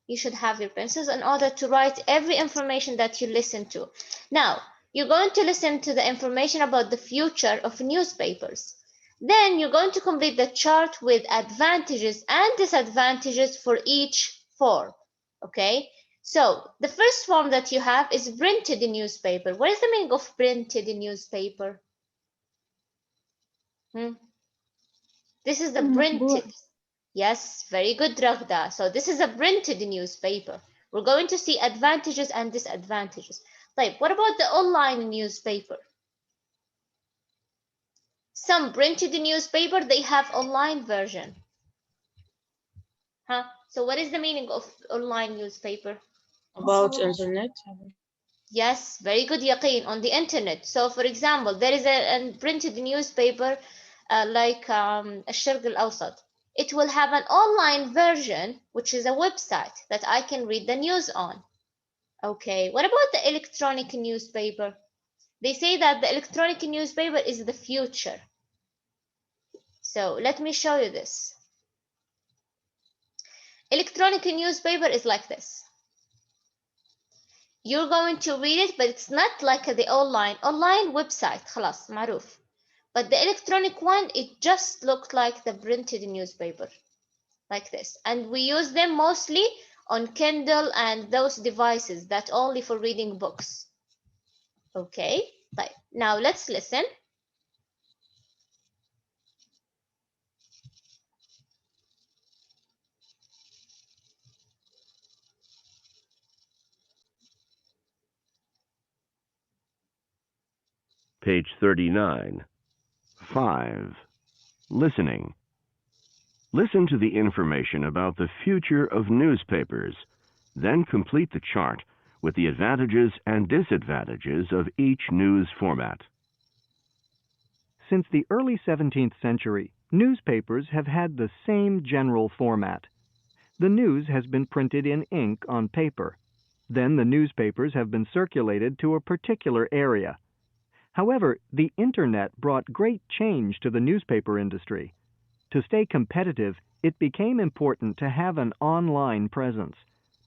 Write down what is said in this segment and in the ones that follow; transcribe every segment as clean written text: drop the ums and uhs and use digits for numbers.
You should have your pencils in order to write every information that you listen to. Now, you're going to listen to the information about the future of newspapers. Then you're going to complete the chart with advantages and disadvantages for each form. Okay? So the first form that you have is printed newspaper. What is the meaning of printed newspaper? This is the مطبوع. printed. Yes, very good, Ragda. So this is a printed newspaper. We're going to see advantages and disadvantages. Like, what about the online newspaper? Some printed newspaper, they have online version. So what is the meaning of online newspaper? About internet. Yes, very good, Yaqeen, on the internet. So for example, there is a printed newspaper like الشرق الأوسط. It will have an online version, which is a website that I can read the news on. Okay, what about the electronic newspaper? They say that the electronic newspaper is the future. So let me show you this. Electronic newspaper is like this. You're going to read it, but it's not like the online website. خلاص معروف. But the electronic one, it just looked like the printed newspaper, like this. And we use them mostly on Kindle and those devices that only for reading books. Okay, طيب. Now let's listen. Page 39. 5. Listening. Listen to the information about the future of newspapers. Then complete the chart with the advantages and disadvantages of each news format. Since the early 17th century, newspapers have had the same general format. The news has been printed in ink on paper. Then the newspapers have been circulated to a particular area. However, the Internet brought great change to the newspaper industry. To stay competitive, it became important to have an online presence.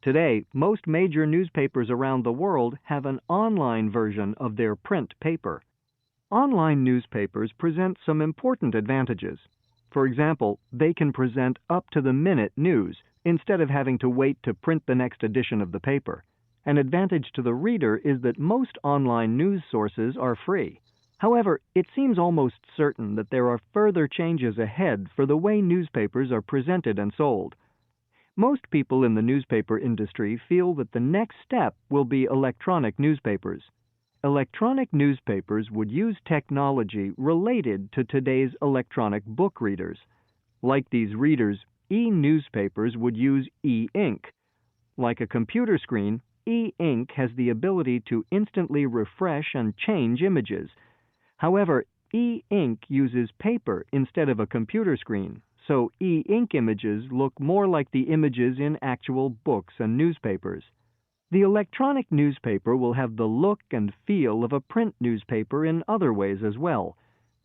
Today, most major newspapers around the world have an online version of their print paper. Online newspapers present some important advantages. For example, they can present up-to-the-minute news instead of having to wait to print the next edition of the paper. An advantage to the reader is that most online news sources are free. However, it seems almost certain that there are further changes ahead for the way newspapers are presented and sold. Most people in the newspaper industry feel that the next step will be electronic newspapers. Electronic newspapers would use technology related to today's electronic book readers. Like these readers, e-newspapers would use e-ink. Like a computer screen, e-ink has the ability to instantly refresh and change images. However, e-ink uses paper instead of a computer screen, so e-ink images look more like the images in actual books and newspapers. The electronic newspaper will have the look and feel of a print newspaper in other ways as well.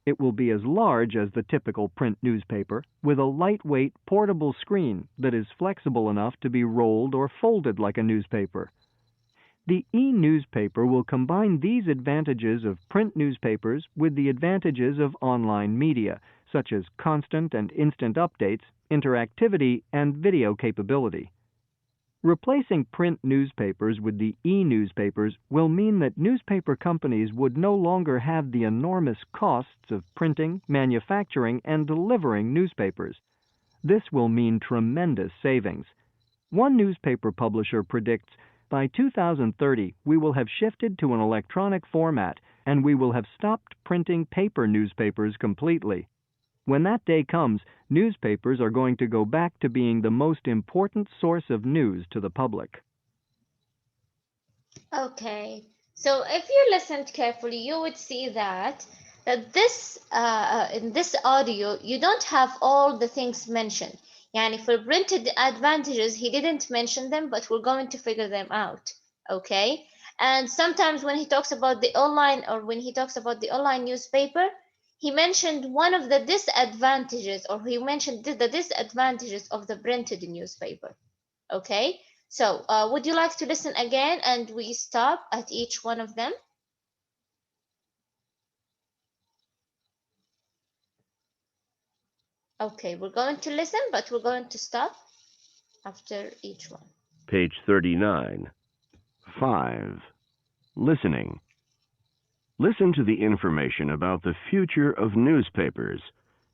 It will be as large as the typical print newspaper, with a lightweight, portable screen that is flexible enough to be rolled or folded like a newspaper. The e-newspaper will combine these advantages of print newspapers with the advantages of online media, such as constant and instant updates, interactivity, and video capability. Replacing print newspapers with the e-newspapers will mean that newspaper companies would no longer have the enormous costs of printing, manufacturing, and delivering newspapers. This will mean tremendous savings. One newspaper publisher predicts by 2030 we will have shifted to an electronic format and we will have stopped printing paper newspapers completely. When that day comes, newspapers are going to go back to being the most important source of news to the public. Okay, so if you listened carefully, you would see that this in this audio you don't have all the things mentioned. Yani for printed advantages, he didn't mention them, but we're going to figure them out. Okay, and sometimes when he talks about the online or when he talks about the online newspaper, he mentioned one of the disadvantages, or he mentioned the disadvantages of the printed newspaper. Okay, So would you like to listen again and we stop at each one of them? Okay, we're going to listen, but we're going to stop after each one. Page 39. 5. Listening. Listen to the information about the future of newspapers,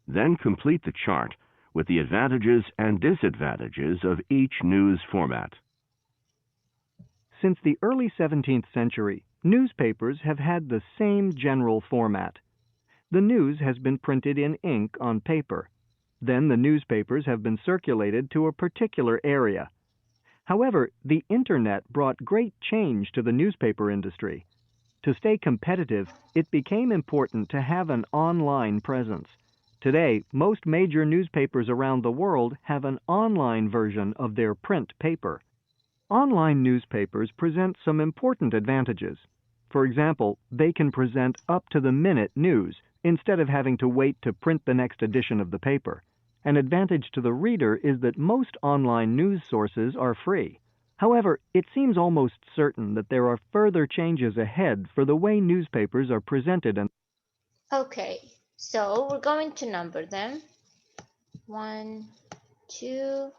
then complete the chart with the advantages and disadvantages of each news format. Since the early 17th century, newspapers have had the same general format. The news has been printed in ink on paper. Then the newspapers have been circulated to a particular area. However, the Internet brought great change to the newspaper industry. To stay competitive, it became important to have an online presence. Today, most major newspapers around the world have an online version of their print paper. Online newspapers present some important advantages. For example, they can present up-to-the-minute news instead of having to wait to print the next edition of the paper. An advantage to the reader is that most online news sources are free. However, it seems almost certain that there are further changes ahead for the way newspapers are presented and Okay, so we're going to number them. 1, 2,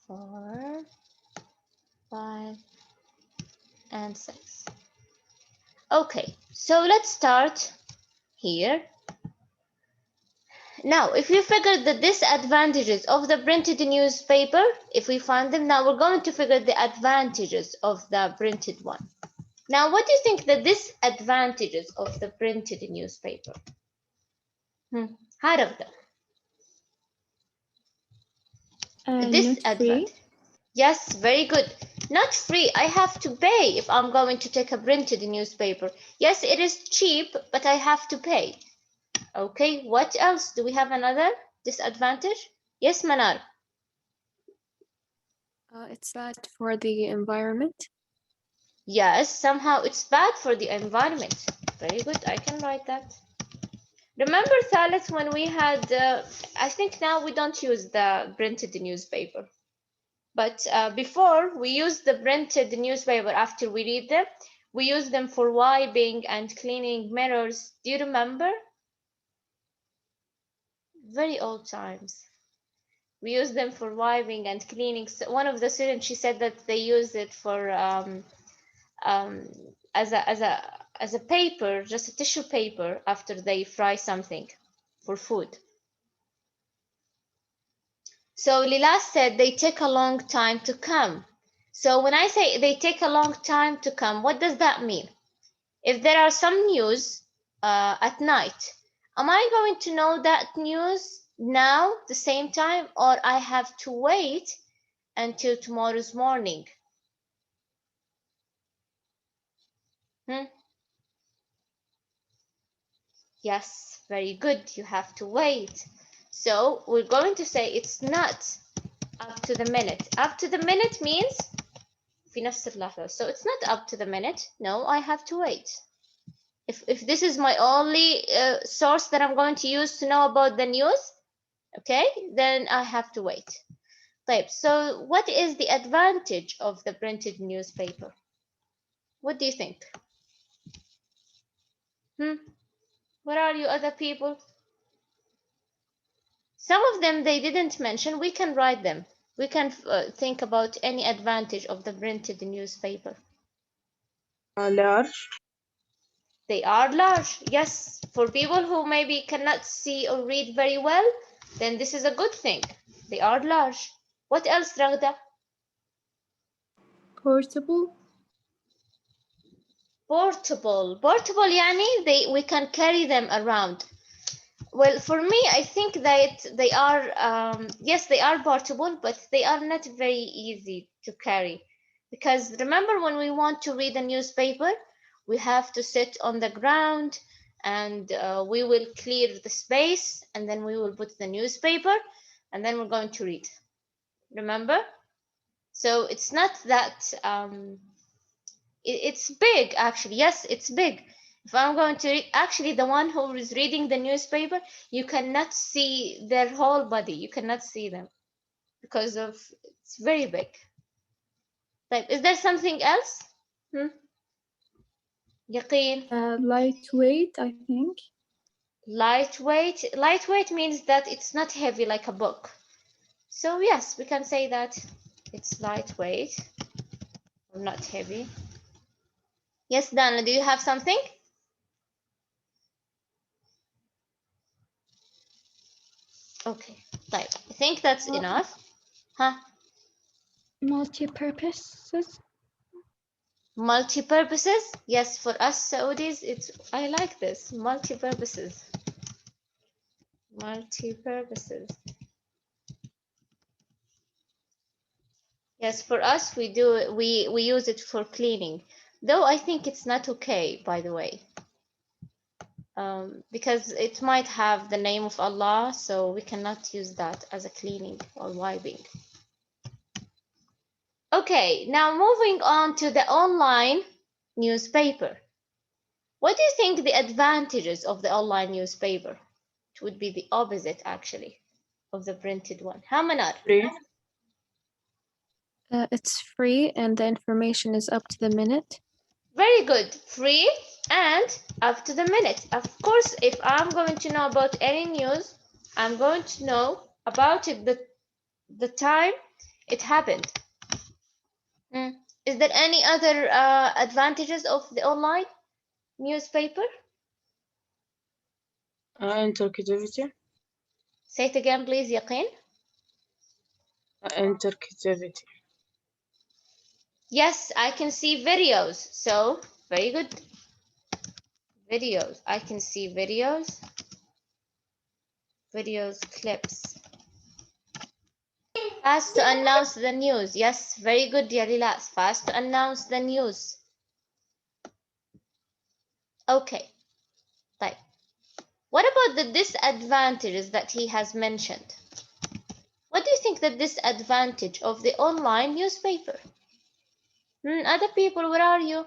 4, 5, and 6. Okay, so let's start here. Now, if you figure the disadvantages of the printed newspaper, if we find them, now we're going to figure the advantages of the printed one. Now, what do you think the disadvantages of the printed newspaper? Haragda. Not free. Yes, very good. Not free. I have to pay if I'm going to take a printed newspaper. Yes, it is cheap, but I have to pay. Okay, what else? Do we have another disadvantage? Yes, Manar. It's bad for the environment. Yes, somehow it's bad for the environment. Very good, I can write that. Remember, Thalith, when we had, I think now we don't use the printed newspaper. But before, we used the printed newspaper after we read them. We use them for wiping and cleaning mirrors. Do you remember? Very old times. We use them for wiping and cleaning. So one of the students, she said that they use it for as a paper, just a tissue paper after they fry something for food. So Lila said they take a long time to come. So when I say they take a long time to come, what does that mean? If there are some news at night, am I going to know that news now, the same time, or I have to wait until tomorrow's morning? Yes, very good. You have to wait. So we're going to say it's not up to the minute. Up to the minute means في نفس اللحظة. So it's not up to the minute. No, I have to wait. If this is my only source that I'm going to use to know about the news, okay, then I have to wait. طيب, so what is the advantage of the printed newspaper? What do you think? Where are you other people? Some of them they didn't mention. We can write them. We can think about any advantage of the printed newspaper. Large. They are large. Yes, for people who maybe cannot see or read very well, then this is a good thing. They are large. What else, Ragda? Portable. Portable. Portable يعني we can carry them around. Well, for me, I think that they are, yes, they are portable, but they are not very easy to carry. Because remember, when we want to read a newspaper, we have to sit on the ground and we will clear the space and then we will put the newspaper and then we're going to read. Remember? So it's not that, it's big actually. Yes, it's big. If I'm going to read, actually, the one who is reading the newspaper, you cannot see their whole body. You cannot see them because of it's very big. Like, is there something else? Yaqeen? Lightweight, I think. Lightweight. Lightweight means that it's not heavy like a book. So yes, we can say that it's lightweight or not heavy. Yes, Dana, do you have something? Okay, right. I think that's enough. Huh? Multi-purposes. Multi-purposes? Yes, for us Saudis, I like this. Multi-purposes. Multi-purposes. Yes, for us we use it for cleaning. Though I think it's not okay, by the way. Because it might have the name of Allah, so we cannot use that as a cleaning or wiping. Okay, now moving on to the online newspaper. What do you think the advantages of the online newspaper? It would be the opposite, actually, of the printed one. Hamanar? Free. It's free and the information is up to the minute. Very good. Free and up to the minute. Of course, if I'm going to know about any news, I'm going to know about it the time it happened. Is there any other advantages of the online newspaper? Interactivity. Say it again, please, Yaqeen. Interactivity. Yes, I can see videos. So, very good. Videos. I can see videos. Videos, clips. Fast to announce the news. Yes, very good, dear Lilas. Fast to announce the news. Okay. Right. What about the disadvantages that he has mentioned? What do you think the disadvantage of the online newspaper? Other people, where are you?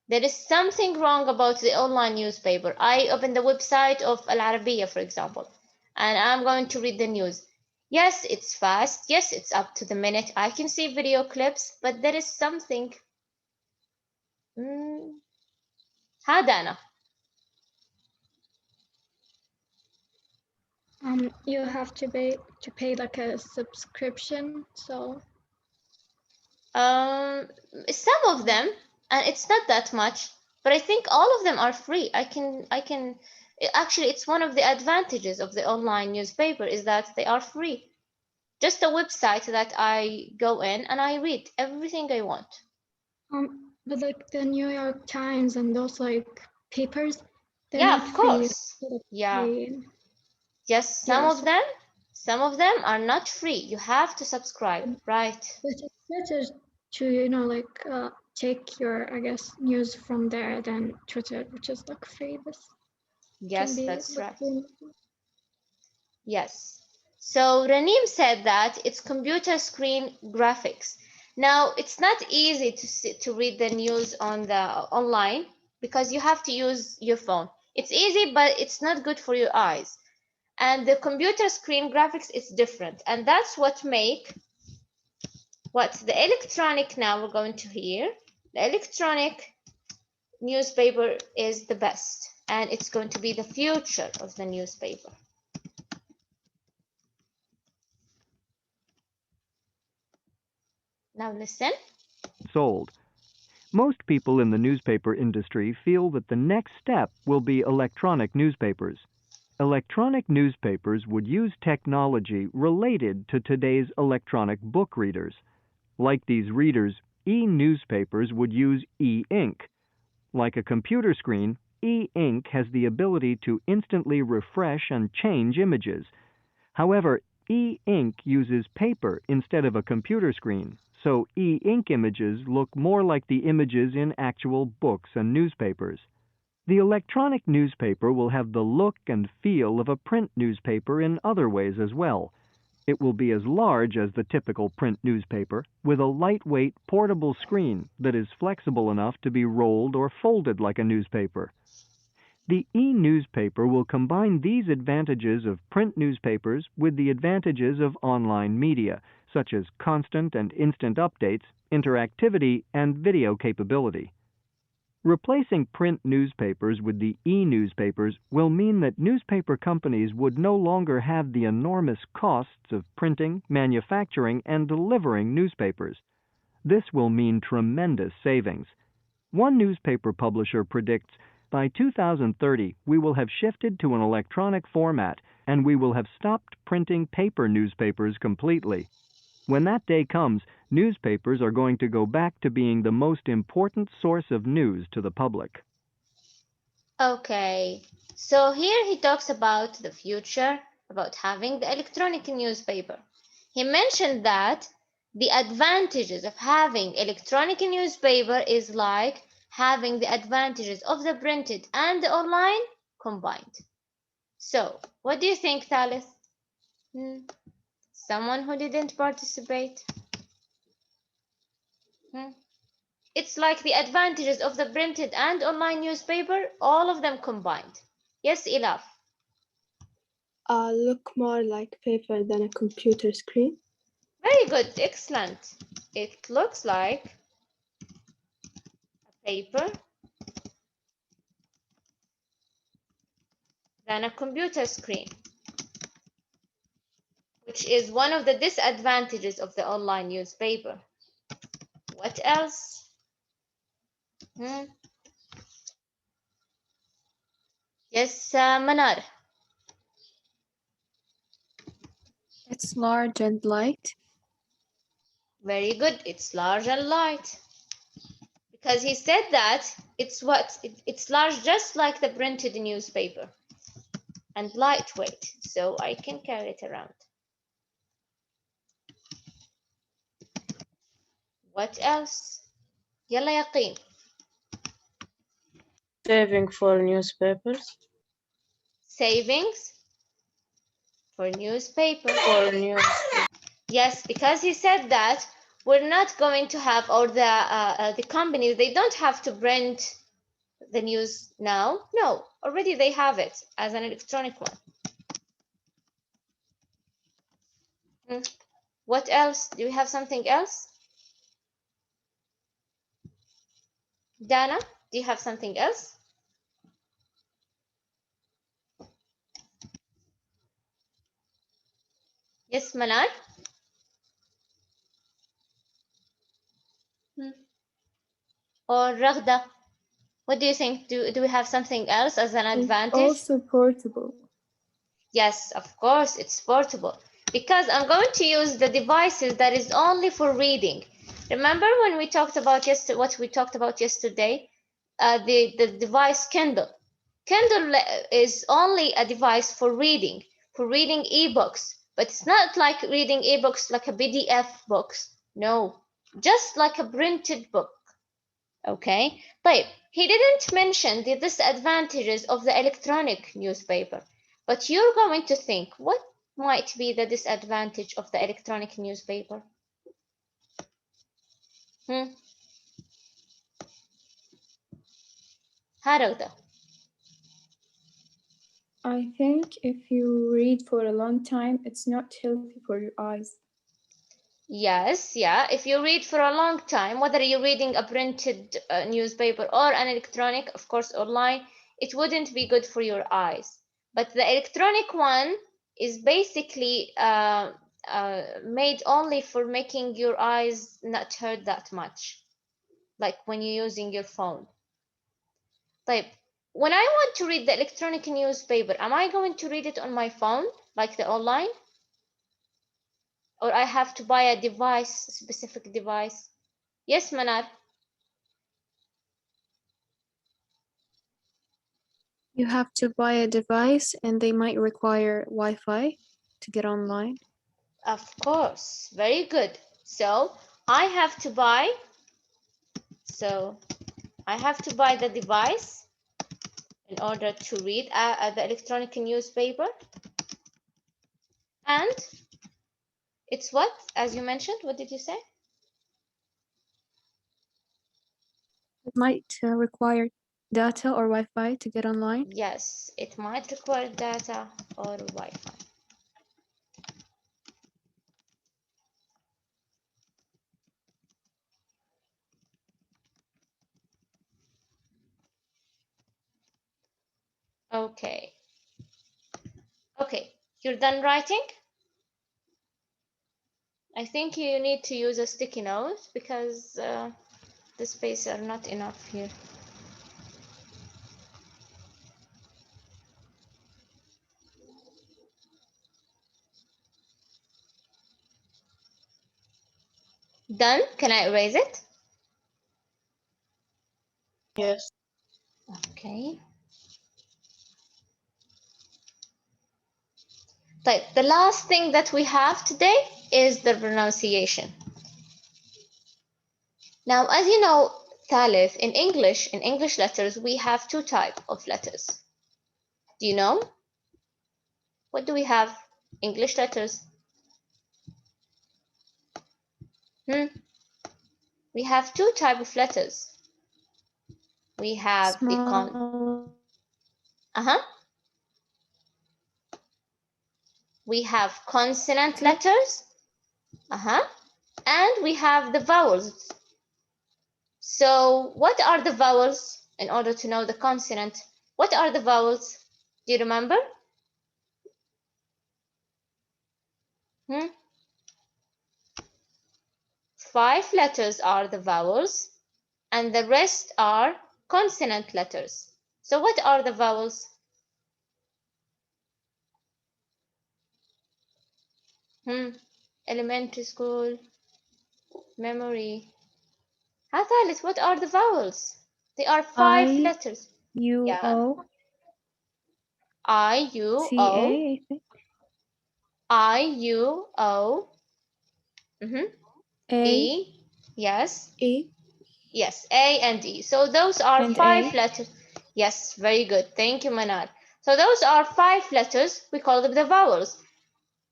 There is something wrong about the online newspaper. I open the website of Al Arabiya, for example, and I'm going to read the news. Yes, it's fast. Yes, it's up to the minute. I can see video clips, but there is something. How, Dana? You have to pay like a subscription, so Some of them, and it's not that much, but I think all of them are free. I can actually, it's one of the advantages of the online newspaper is that they are free. Just a website that I go in and I read everything I want. but like the New York Times and those like papers, they're Yeah, not of free. course. Yeah. Free. Yes, some of them are not free. You have to subscribe, right? But it's better to, like take your, I guess, news from there than Twitter, which is like free. This can Yes, be that's right. free. Yes. So Ranim said that it's computer screen graphics. Now, it's not easy to read the news on the online because you have to use your phone. It's easy, but it's not good for your eyes. And the computer screen graphics is different. And that's what make what the electronic, now we're going to hear, the electronic newspaper is the best. And it's going to be the future of the newspaper. Now listen. Sold. Most people in the newspaper industry feel that the next step will be electronic newspapers. Electronic newspapers would use technology related to today's electronic book readers. Like these readers, e-newspapers would use e-ink. Like a computer screen, e-ink has the ability to instantly refresh and change images. However, e-ink uses paper instead of a computer screen, so e-ink images look more like the images in actual books and newspapers. The electronic newspaper will have the look and feel of a print newspaper in other ways as well. It will be as large as the typical print newspaper, with a lightweight, portable screen that is flexible enough to be rolled or folded like a newspaper. The e-newspaper will combine these advantages of print newspapers with the advantages of online media, such as constant and instant updates, interactivity, and video capability. Replacing print newspapers with the e-newspapers will mean that newspaper companies would no longer have the enormous costs of printing, manufacturing, and delivering newspapers. This will mean tremendous savings. One newspaper publisher predicts by 2030 we will have shifted to an electronic format and we will have stopped printing paper newspapers completely. When that day comes, newspapers are going to go back to being the most important source of news to the public. Okay, so here he talks about the future, about having the electronic newspaper. He mentioned that the advantages of having electronic newspaper is like having the advantages of the printed and the online combined. So, what do you think, Thalith? Someone who didn't participate? It's like the advantages of the printed and online newspaper, all of them combined. Yes, Ilaf? Look more like paper than a computer screen. Very good, excellent. It looks like a paper than a computer screen, which is one of the disadvantages of the online newspaper. What else? Yes, Manar. It's large and light. Very good. It's large and light. Because he said that it's what? It's large just like the printed newspaper and lightweight. So I can carry it around. What else? Yalla Yaqeen. Saving for newspapers. Savings for newspaper. For Yes, because he said that we're not going to have, or the companies, they don't have to print the news now. No, already they have it as an electronic one. What else? Do we have something else? Dana, do you have something else? Yes, Manar? Or Raghda? What do you think? Do we have something else as an advantage? It's also portable. Yes, of course, it's portable. Because I'm going to use the devices that is only for reading. Remember when we talked about what we talked about yesterday? The device Kindle. Kindle is only a device for reading ebooks. But it's not like reading ebooks like a PDF books. No, just like a printed book. Okay, but he didn't mention the disadvantages of the electronic newspaper. But you're going to think, what might be the disadvantage of the electronic newspaper? Haragda. I think if you read for a long time, it's not healthy for your eyes. Yes, yeah. If you read for a long time, whether you're reading a printed newspaper or an electronic, of course, online, it wouldn't be good for your eyes. But the electronic one is basically made only for making your eyes not hurt that much, like when you're using your phone. Like, when I want to read the electronic newspaper, am I going to read it on my phone, like the online? Or I have to buy a device, a specific device? Yes, Manar? You have to buy a device and they might require Wi-Fi to get online. Of course, very good. So I have to buy the device in order to read the electronic newspaper. And It's what, as you mentioned? What did you say? It might require data or Wi-Fi to get online. Yes, it might require data or Wi-Fi. Okay. Okay, you're done writing? I think you need to use a sticky note because the spaces are not enough here. Done? Can I erase it? Yes. Okay. But the last thing that we have today is the pronunciation. Now, as you know, Thalith, in English letters, we have two types of letters. Do you know? What do we have? English letters. We have two types of letters. We have the Small. We have consonant letters. And we have the vowels. So what are the vowels in order to know the consonant? What are the vowels? Do you remember? 5 letters are the vowels and the rest are consonant letters. So what are the vowels? Elementary school, memory. Thalith, what are the vowels? They are 5 letters. I-U-O. I-U-O. C-A, I think. I-U-O. A. E. Yes. E. Yes, A and E. So those are And 5 A. letters. Yes, very good. Thank you, Manar. So those are 5 letters. We call them the vowels.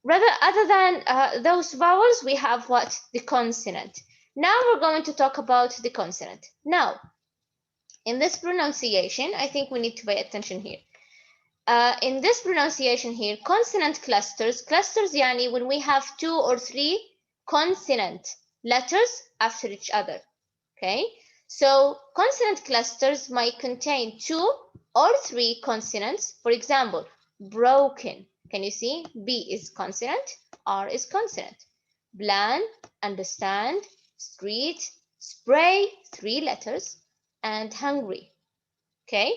Rather, other than those vowels, we have what? The consonant. Now we're going to talk about the consonant. Now, in this pronunciation, I think we need to pay attention here. In this pronunciation here, consonant clusters يعني when we have 2 or 3 consonant letters after each other. Okay, so consonant clusters might contain 2 or 3 consonants. For example, broken. Can you see? B is consonant, R is consonant. Plan, understand, street, spray, 3 letters, and hungry. Okay,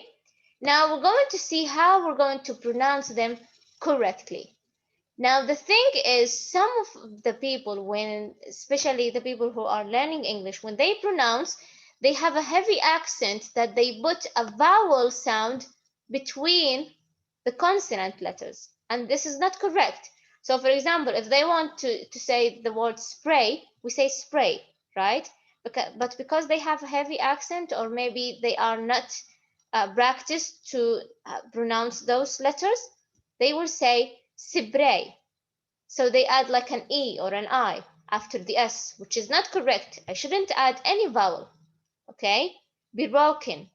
now we're going to see how we're going to pronounce them correctly. Now the thing is, some of the people, especially the people who are learning English, when they pronounce, they have a heavy accent that they put a vowel sound between the consonant letters, and this is not correct. So for example, if they want to say the word spray, we say spray, right? But because they have a heavy accent, or maybe they are not practiced to pronounce those letters, they will say spray. So they add like an E or an I after the S, which is not correct. I shouldn't add any vowel. Okay? Broken.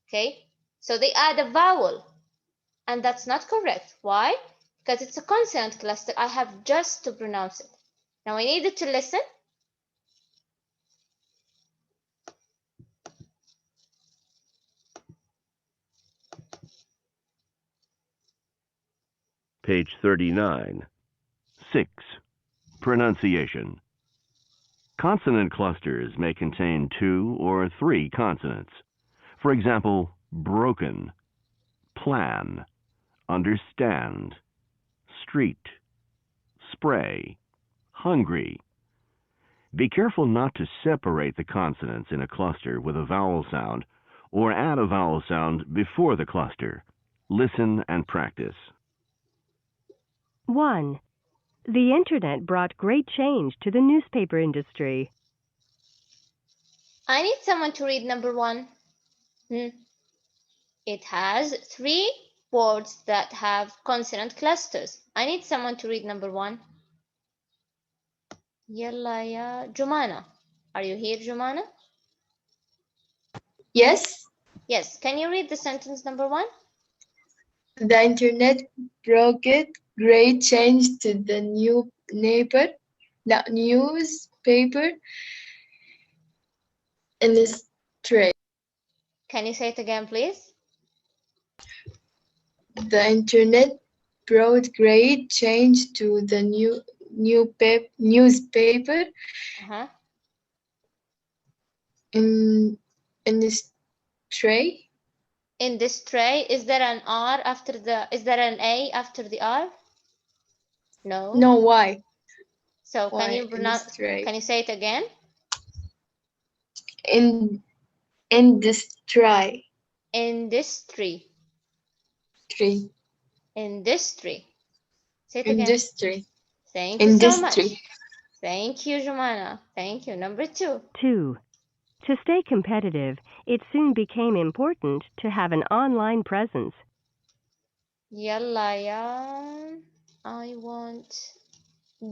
Okay? So they add a vowel, and that's not correct. Why? Because it's a consonant cluster. I have just to pronounce it. Now I needed to listen. Page 39. 6. Pronunciation. Consonant clusters may contain 2 or 3 consonants. For example, broken, plan, understand, street, spray, hungry. Be careful not to separate the consonants in a cluster with a vowel sound or add a vowel sound before the cluster. Listen and practice. 1. The Internet brought great change to the newspaper industry. I need someone to read number 1. It has 3 words that have consonant clusters. I need someone to read number 1. يلا يا جمانة. Are you here, Jumana? Yes, Yes. Can you read the sentence number 1? the internet brought great change to the newspaper industry. Can you say it again, please? The internet brought great change to the newspaper Uh-huh. industry. Industry. Is there an R after the, is there an A after the R? No. No, why? So can Why you pronounce, industry? can you say it again? In industry. Industry. Tree. Industry. Say it again. Industry. Thank you so much. Industry. Thank you, Jumana. Thank you. Number 2. 2. To stay competitive, it soon became important to have an online presence. Yalla ya. I want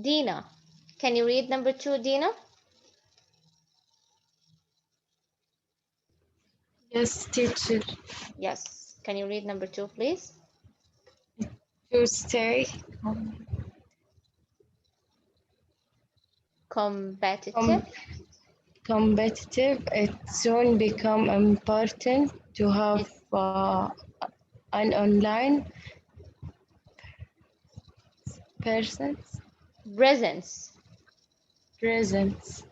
Dina. Can you read number 2, Dina? Yes, teacher. Yes. Can you read number 2, please? To stay Competitive. competitive, it soon become important to have an online presence. Presence.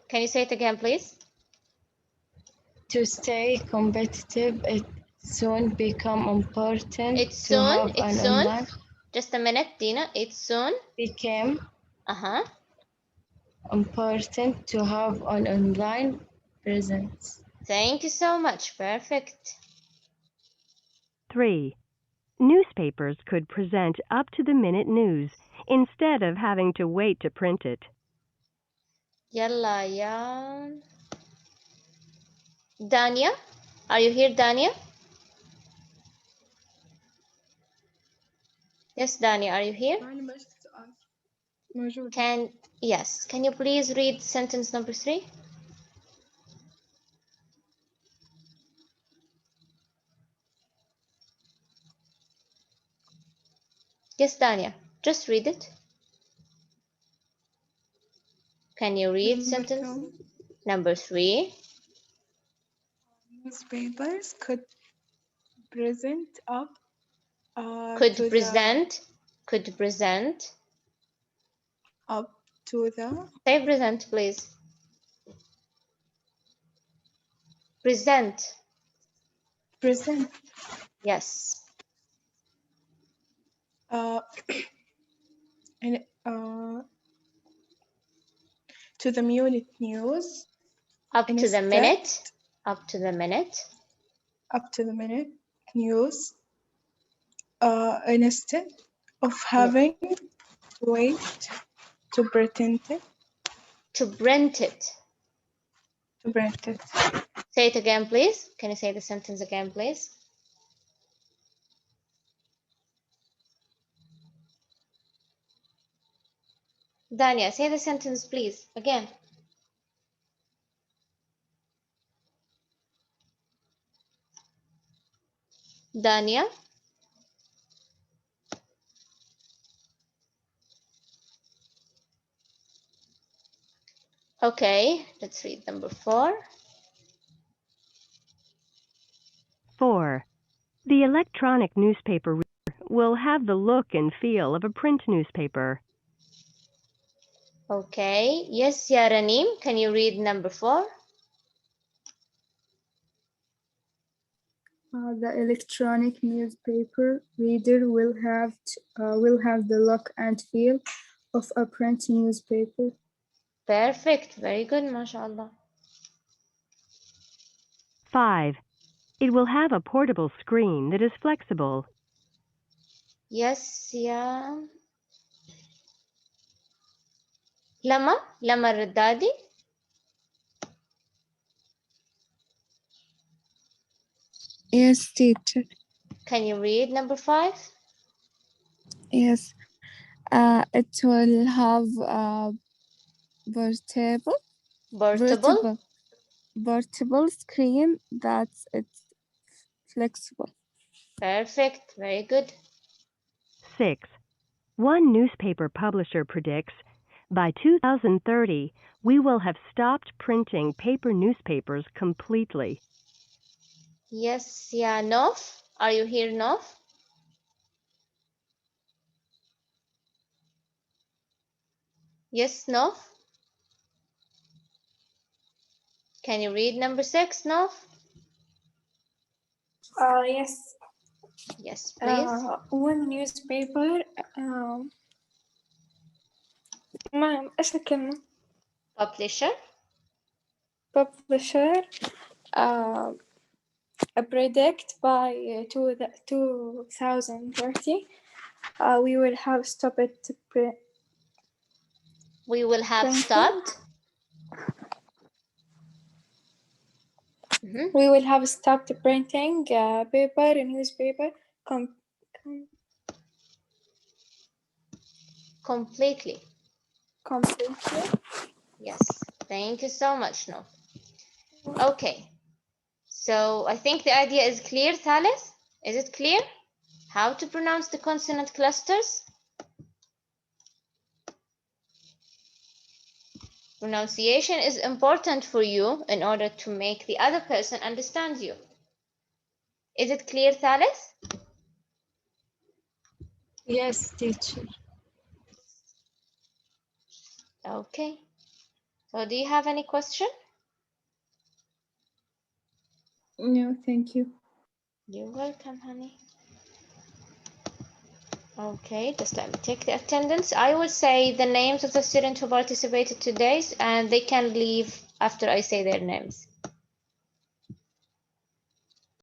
Can you say it again, please? To stay competitive, it soon become important It's to soon. have It's an soon. online Just a minute, Dina. It's soon. became Uh-huh. important to have an online presence. Thank you so much. Perfect. 3. Newspapers could present up-to-the-minute news instead of having to wait to print it. Yalla ya. Dania. Are you here, Dania? Yes, Dania. Are you here? Yes. Can you please read sentence number 3? Yes, Dania. Just read it. Can you read sentence number 3? Newspapers could present up Could to present. Could present. up to the Say present, please. Present. present Yes. uh, and, to the unit news Up to the instead minute. Up to the minute. up to the minute news instead of having to wait to print it To print it. to print it. Say it again, please. Can you say the sentence again, please? Dania, say the sentence, please. Again. Dania. Okay, let's read number 4. 4. The electronic newspaper reader will have the look and feel of a print newspaper. Okay. Yes, ya Raneem. Can you read number 4? The electronic newspaper reader will have the look and feel of a print newspaper. Perfect. Very good, mashallah. 5. It will have a portable screen that is flexible. Yes, ya. Lama Radadi. Yes, teacher. Can you read number 5? Yes. It will have a Portable. Portable. Portable screen that's it's flexible. Perfect. Very good. 6. One newspaper publisher predicts by 2030 we will have stopped printing paper newspapers completely. Yes, yeah, Nof. Are you here, Nof? Yes, Nof. Can you read number 6, Nof? Yes. Yes, please. One newspaper ما إيش الكلمة؟ Publisher. Publisher predict by 2030 we will have stopped We will have printing. stopped. We will have stopped printing paper newspaper Completely. completely. Yes. Thank you so much, Nof. Okay. So I think the idea is clear, Thalith. Is it clear? How to pronounce the consonant clusters? Pronunciation is important for you in order to make the other person understand you. Is it clear, Thalith? Yes, teacher. Okay. So do you have any question? No, thank you. You're welcome, honey. Okay, just let me take the attendance. I will say the names of the students who participated today, and they can leave after I say their names.